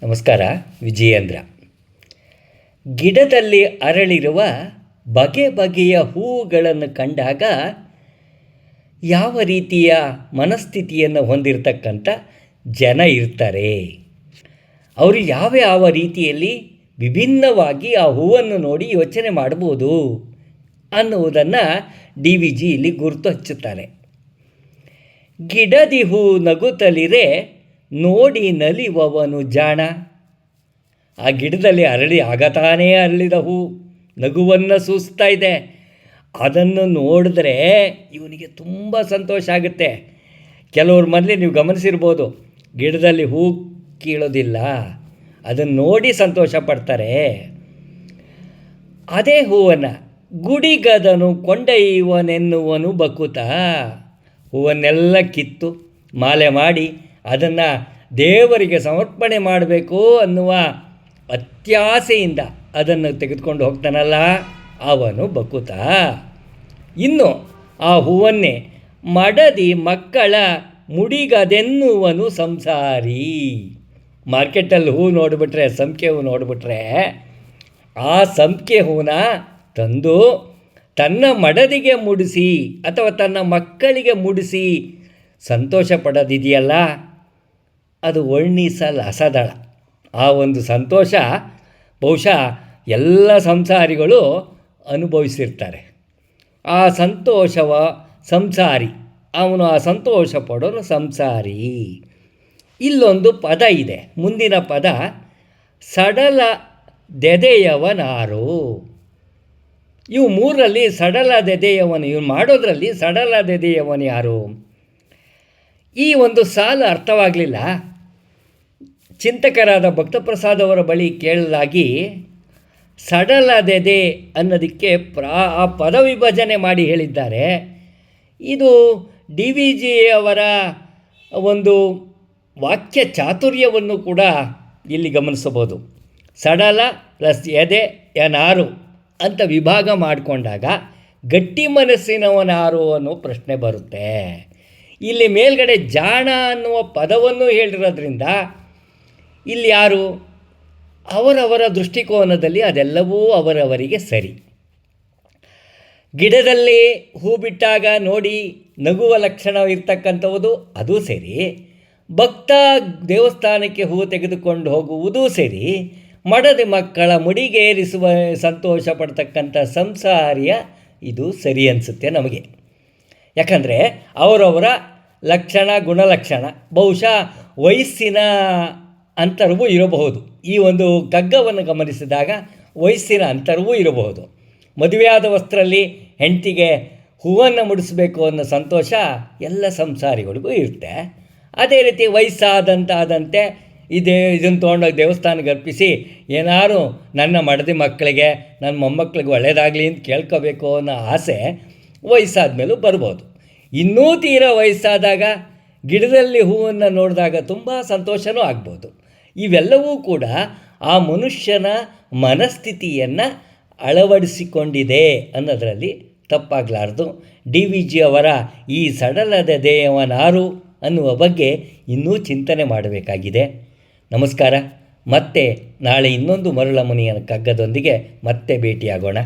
ನಮಸ್ಕಾರ. ವಿಜಯೇಂದ್ರ. ಗಿಡದಲ್ಲಿ ಅರಳಿರುವ ಬಗೆ ಬಗೆಯ ಹೂವುಗಳನ್ನು ಕಂಡಾಗ ಯಾವ ರೀತಿಯ ಮನಸ್ಥಿತಿಯನ್ನು ಹೊಂದಿರತಕ್ಕಂಥ ಜನ ಇರ್ತಾರೆ, ಅವರು ಯಾವ ರೀತಿಯಲ್ಲಿ ವಿಭಿನ್ನವಾಗಿ ಆ ಹೂವನ್ನು ನೋಡಿ ಯೋಚನೆ ಮಾಡ್ಬೋದು ಅನ್ನುವುದನ್ನು DVG ಇಲ್ಲಿ ಗುರುತು ಹಚ್ಚುತ್ತಾರೆ. ಗಿಡದಿ ಹೂ ನಗುತ್ತಲಿರೆ ನೋಡಿ ನಲಿವವನು ಜಾಣ. ಆ ಗಿಡದಲ್ಲಿ ಆಗತಾನೇ ಅರಳಿದ ಹೂ ನಗುವನ್ನು ಸೂಸ್ತಾ ಇದೆ. ಅದನ್ನು ನೋಡಿದ್ರೆ ಇವನಿಗೆ ತುಂಬ ಸಂತೋಷ ಆಗುತ್ತೆ. ಕೆಲವ್ರ ಮನೇಲಿ ನೀವು ಗಮನಿಸಿರ್ಬೋದು, ಗಿಡದಲ್ಲಿ ಹೂ ಕೀಳೋದಿಲ್ಲ, ಅದನ್ನು ನೋಡಿ ಸಂತೋಷ ಪಡ್ತಾರೆ. ಅದೇ ಹೂವನ್ನು ಗುಡಿಗದನು ಕೊಂಡೊಯ್ಯುವನೆನ್ನುವನು ಬಕುತ. ಹೂವನ್ನೆಲ್ಲ ಕಿತ್ತು ಮಾಲೆ ಮಾಡಿ ಅದನ್ನು ದೇವರಿಗೆ ಸಮರ್ಪಣೆ ಮಾಡಬೇಕು ಅನ್ನುವ ಅತ್ಯಾಸೆಯಿಂದ ಅದನ್ನು ತೆಗೆದುಕೊಂಡು ಹೋಗ್ತಾನಲ್ಲ, ಅವನು ಬಕುತ. ಇನ್ನು ಆ ಹೂವನ್ನೇ ಮಡದಿ ಮಕ್ಕಳ ಮುಡಿಗದೆನ್ನುವನು ಸಂಸಾರಿ. ಮಾರ್ಕೆಟಲ್ಲಿ ಹೂ ನೋಡಿಬಿಟ್ರೆ, ಸಂಪಿಗೆ ಹೂ ನೋಡಿಬಿಟ್ರೆ, ಆ ಸಂಪಿಗೆ ಹೂನ ತಂದು ತನ್ನ ಮಡದಿಗೆ ಮುಡಿಸಿ ಅಥವಾ ತನ್ನ ಮಕ್ಕಳಿಗೆ ಮುಡಿಸಿ ಸಂತೋಷ ಪಡೋದಿದೆಯಲ್ಲ, ಅದು ವರ್ಣಿಸಲಸದಳ. ಆ ಒಂದು ಸಂತೋಷ ಬಹುಶಃ ಎಲ್ಲ ಸಂಸಾರಿಗಳು ಅನುಭವಿಸಿರ್ತಾರೆ. ಆ ಸಂತೋಷವ ಸಂಸಾರಿ, ಅವನು ಆ ಸಂತೋಷ ಪಡೋನು ಸಂಸಾರಿ. ಇಲ್ಲೊಂದು ಪದ ಇದೆ, ಮುಂದಿನ ಪದ ಸಡಲ ದೆದೆಯವನಾರು. ಇವು ಮೂರರಲ್ಲಿ ಸಡಲ ದೆದೆಯವನು, ಇವು ಮಾಡೋದ್ರಲ್ಲಿ ಸಡಲ ದೆದೆಯವನು ಯಾರು? ಈ ಒಂದು ಸಾಲು ಅರ್ಥವಾಗಲಿಲ್ಲ. ಚಿಂತಕರಾದ ಭಕ್ತಪ್ರಸಾದ್ ಅವರ ಬಳಿ ಕೇಳಲಾಗಿ ಸಡಲದೆದೆ ಅನ್ನೋದಕ್ಕೆ ಆ ಪದ ವಿಭಜನೆ ಮಾಡಿ ಹೇಳಿದ್ದಾರೆ. ಇದು DVG ಅವರ ಒಂದು ವಾಕ್ಯ ಚಾತುರ್ಯವನ್ನು ಕೂಡ ಇಲ್ಲಿ ಗಮನಿಸಬಹುದು. ಸಡಲ ಪ್ಲಸ್ ಎದೆ ಯನಾರು ಅಂತ ವಿಭಾಗ ಮಾಡಿಕೊಂಡಾಗ ಗಟ್ಟಿ ಮನಸ್ಸಿನವನಾರು ಅನ್ನೋ ಪ್ರಶ್ನೆ ಬರುತ್ತೆ. ಇಲ್ಲಿ ಮೇಲ್ಗಡೆ ಜಾಣ ಅನ್ನುವ ಪದವನ್ನು ಹೇಳಿರೋದ್ರಿಂದ ಇಲ್ಲಿ ಯಾರು? ಅವರವರ ದೃಷ್ಟಿಕೋನದಲ್ಲಿ ಅದೆಲ್ಲವೂ ಅವರವರಿಗೆ ಸರಿ. ಗಿಡದಲ್ಲಿ ಹೂ ಬಿಟ್ಟಾಗ ನೋಡಿ ನಗುವ ಲಕ್ಷಣ ಇರ್ತಕ್ಕಂಥವುದು ಅದು ಸರಿ. ಭಕ್ತ ದೇವಸ್ಥಾನಕ್ಕೆ ಹೂ ತೆಗೆದುಕೊಂಡು ಹೋಗುವುದೂ ಸರಿ. ಮಡದಿ ಮಕ್ಕಳ ಮುಡಿಗೇರಿಸುವ ಸಂತೋಷ ಪಡ್ತಕ್ಕಂಥ ಸಂಸಾರಿಯ ಇದು ಸರಿ ಅನಿಸುತ್ತೆ ನಮಗೆ. ಯಾಕಂದರೆ ಅವರವರ ಲಕ್ಷಣ ಗುಣಲಕ್ಷಣ, ಬಹುಶಃ ವಯಸ್ಸಿನ ಅಂತರವೂ ಇರಬಹುದು. ಈ ಒಂದು ಕಗ್ಗವನ್ನು ಗಮನಿಸಿದಾಗ ವಯಸ್ಸಿನ ಅಂತರವೂ ಇರಬಹುದು. ಮದುವೆಯಾದ ವಸ್ತ್ರಲ್ಲಿ ಹೆಂಡತಿಗೆ ಹೂವನ್ನು ಮುಡಿಸಬೇಕು ಅನ್ನೋ ಸಂತೋಷ ಎಲ್ಲ ಸಂಸಾರಿಗಳಿಗೂ ಇರುತ್ತೆ. ಅದೇ ರೀತಿ ವಯಸ್ಸಾದಂತೆ ಇದನ್ನು ತೊಗೊಂಡೋಗಿ ದೇವಸ್ಥಾನಕ್ಕೆ ಅರ್ಪಿಸಿ ಏನಾರು ನನ್ನ ಮಡದಿ ಮಕ್ಕಳಿಗೆ ನನ್ನ ಮೊಮ್ಮಕ್ಕಳಿಗೆ ಒಳ್ಳೆಯದಾಗಲಿ ಅಂತ ಕೇಳ್ಕೋಬೇಕು ಅನ್ನೋ ಆಸೆ ವಯಸ್ಸಾದ ಮೇಲೂ ಬರ್ಬೋದು. ಇನ್ನೂ ತೀರಾ ವಯಸ್ಸಾದಾಗ ಗಿಡದಲ್ಲಿ ಹೂವನ್ನು ನೋಡಿದಾಗ ತುಂಬ ಸಂತೋಷವೂ ಆಗ್ಬೋದು. ಇವೆಲ್ಲವೂ ಕೂಡ ಆ ಮನುಷ್ಯನ ಮನಸ್ಥಿತಿಯನ್ನು ಅಳವಡಿಸಿಕೊಂಡಿದೆ ಅನ್ನೋದರಲ್ಲಿ ತಪ್ಪಾಗಲಾರ್ದು. DVG ಅವರ ಈ ಸಡಲದೆದೆಯವನಾರು ಅನ್ನುವ ಬಗ್ಗೆ ಇನ್ನೂ ಚಿಂತನೆ ಮಾಡಬೇಕಾಗಿದೆ. ನಮಸ್ಕಾರ. ಮತ್ತೆ ನಾಳೆ ಇನ್ನೊಂದು ಮರುಳ ಮುನಿಯನ ಕಗ್ಗದೊಂದಿಗೆ ಮತ್ತೆ ಭೇಟಿಯಾಗೋಣ.